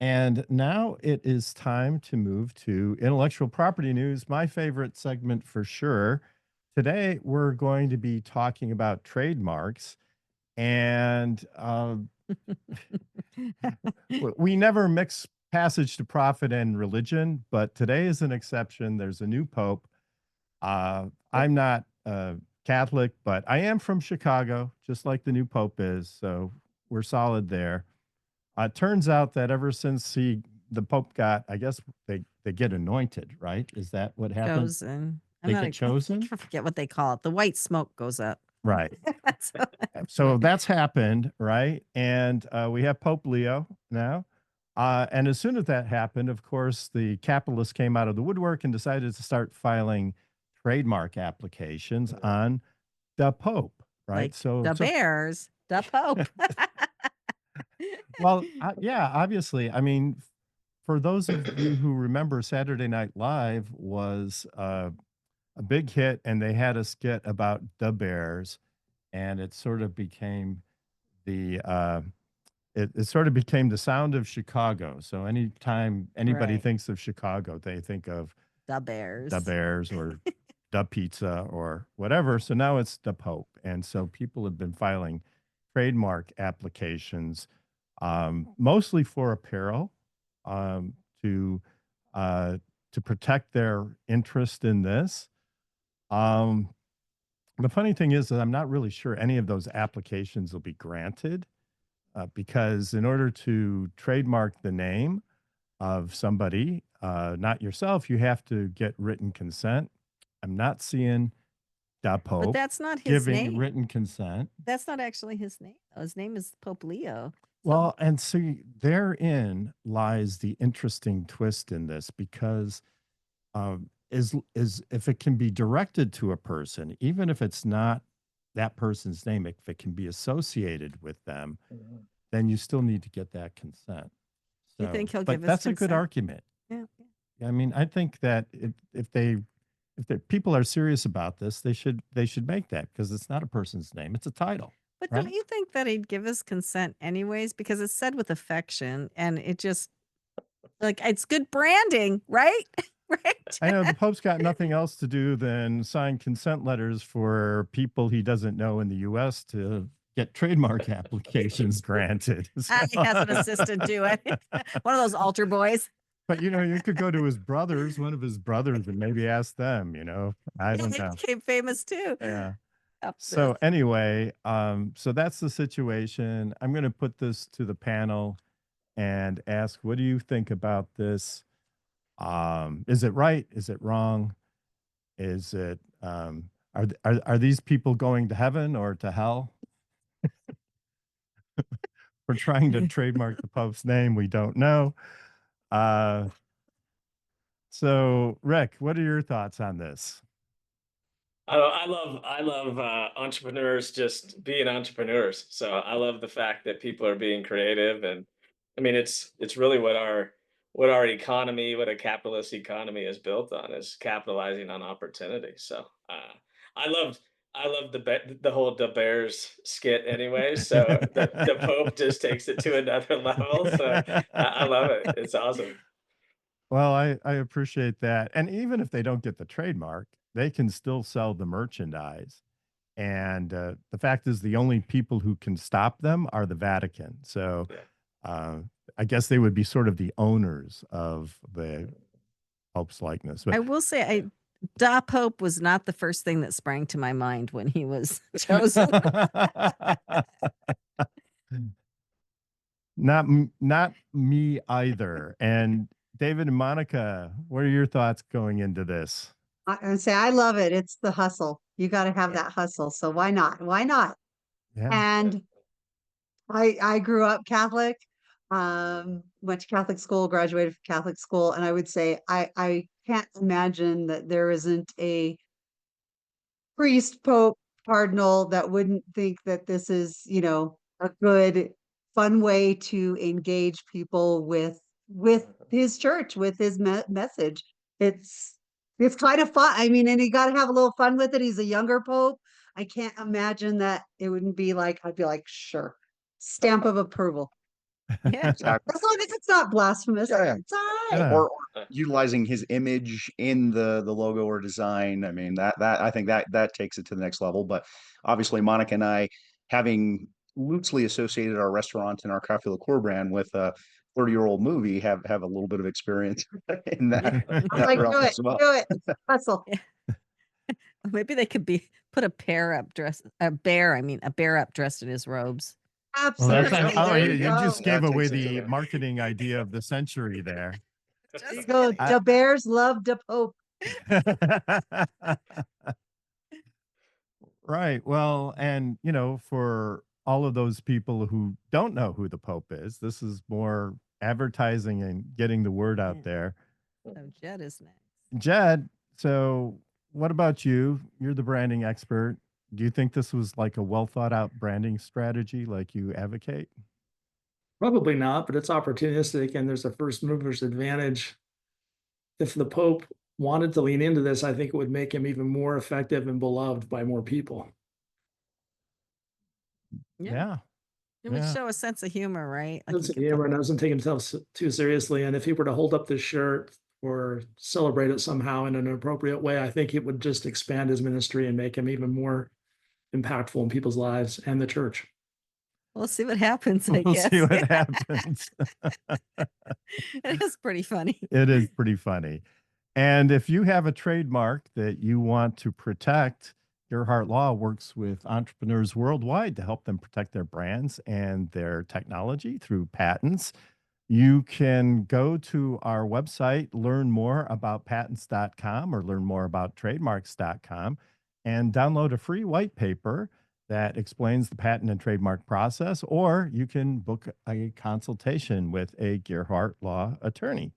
And now it is time to move to intellectual property news, my favorite segment for sure. Today, we're going to be talking about trademarks. And we never mix passage to profit and religion, but today is an exception. There's a new pope. I'm not Catholic, but I am from Chicago, just like the new pope is. So we're solid there. It turns out that ever since the Pope got, I guess they get anointed, right? Is that what happened? Chosen. I'm They not get chosen? I forget what they call it. The white smoke goes up. Right. So So that's happened, right? And we have Pope Leo now. And as soon as that happened, of course, the capitalists came out of the woodwork and decided to start filing trademark applications on the Pope, right? like So, the so bears, the pope. well, yeah, obviously. I mean, for those of you who remember, Saturday Night Live was a big hit, and they had a skit about the Bears, and it sort of became the it sort of became the sound of Chicago. So anytime anybody Right. thinks of Chicago, they think of The the bears. Bears or the pizza or whatever. So now it's the Pope, and so people have been filing trademark applications, mostly for apparel, um, to uh, to protect their interest in this. Um, the funny thing is that I'm not really sure any of those applications will be granted, because in order to trademark the name of somebody, not yourself, you have to get written consent. I'm not seeing the But Pope that's not his giving name. written consent. That's not actually his name. His name is Pope Leo. So Well, and see, therein lies the interesting twist in this because is if it can be directed to a person, even if it's not that person's name, if it can be associated with them, then you still need to get that consent. you think So, he'll give but his that's a good consent? argument. Yeah. I mean, I think that if the people are serious about this, they should make that because it's not a person's name; it's a title, But don't right? you think that he'd give his consent anyways? Because it's said with affection and it just like it's good branding, right? Right? I know the Pope's got nothing else to do than sign consent letters for people he doesn't know in the US to get trademark applications granted. He has an assistant do it. One of those altar boys. But, you could go to his brothers, one of his brothers, and maybe ask them, I Yeah, don't he know. became famous too. Yeah. After So this. anyway, so that's the situation. I'm gonna put this to the panel and ask, what do you think about this? Is it right? Is it wrong? Is it are these people going to heaven or to hell for trying to trademark the Pope's name? We don't know. Uh, so Rick, what are your thoughts on this? I love entrepreneurs just being entrepreneurs. So I love the fact that people are being creative, and I mean it's really what our economy, what a capitalist economy is built on, is capitalizing on opportunity. So I love the whole the Bears skit anyway. So the Pope just takes it to another level. So I love it. It's awesome. Well, I appreciate that. And even if they don't get the trademark, they can still sell the merchandise. And the fact is, the only people who can stop them are the Vatican. So Yeah. uh, I guess they would be sort of the owners of the Pope's likeness. But I will say Da Pope was not the first thing that sprang to my mind when he was chosen. not me either. And David and Monica, what are your thoughts going into this? I say I love it. It's the hustle. You got to have that hustle. So why not? Why not? Yeah. And I grew up Catholic, went to Catholic school, graduated from Catholic school, and I would say I can't imagine that there isn't a priest, pope, cardinal that wouldn't think that this is, a good, fun way to engage people with his church, with his message. It's it's kind of fun. I mean, and you got to have a little fun with it. He's a younger pope. I can't imagine that it wouldn't be like I'd be like, sure, stamp of approval. Yeah. Exactly. As long as it's not blasphemous, Yeah, yeah. it's all right. Yeah. Or Uh, utilizing his image in the logo or design. I mean, that I think that takes it to the next level. But obviously, Monica and I, having loosely associated our restaurant and our coffee liqueur brand with a 30-year-old movie, have a little bit of experience in that, I'm that like, realm do it, as well. do it, hustle. Maybe they could put a bear up dressed in his robes. Well, Absolutely. that's There There you, you you go. just gave That away takes it to the the- marketing idea of the century there. There you Just go. kidding. The Bears love the Pope. Right. Well, and for all of those people who don't know who the Pope is, this is more advertising and getting the word out Yeah. there. So Jed is next. Jed, so what about you? You're the branding expert. Do you think this was like a well thought out branding strategy like you advocate? Probably not, but it's opportunistic and there's a first mover's advantage. If the Pope wanted to lean into this, I think it would make him even more effective and beloved by more people. Yeah. It would Yeah. show a sense of humor, right? Like Sense you of could humor and doesn't take himself too seriously. And if he were to hold up this shirt or celebrate it somehow in an appropriate way, I think it would just expand his ministry and make him even more impactful in people's lives and the church. we'll see what happens, I We'll guess. see what happens. It is pretty funny. It is pretty funny. And if you have a trademark that you want to protect, Gearhart Law works with entrepreneurs worldwide to help them protect their brands and their technology through patents. You can go to our website, learn more about patents.com or learn more about trademarks.com, and download a free white paper that explains the patent and trademark process, or you can book a consultation with a Gearhart Law attorney.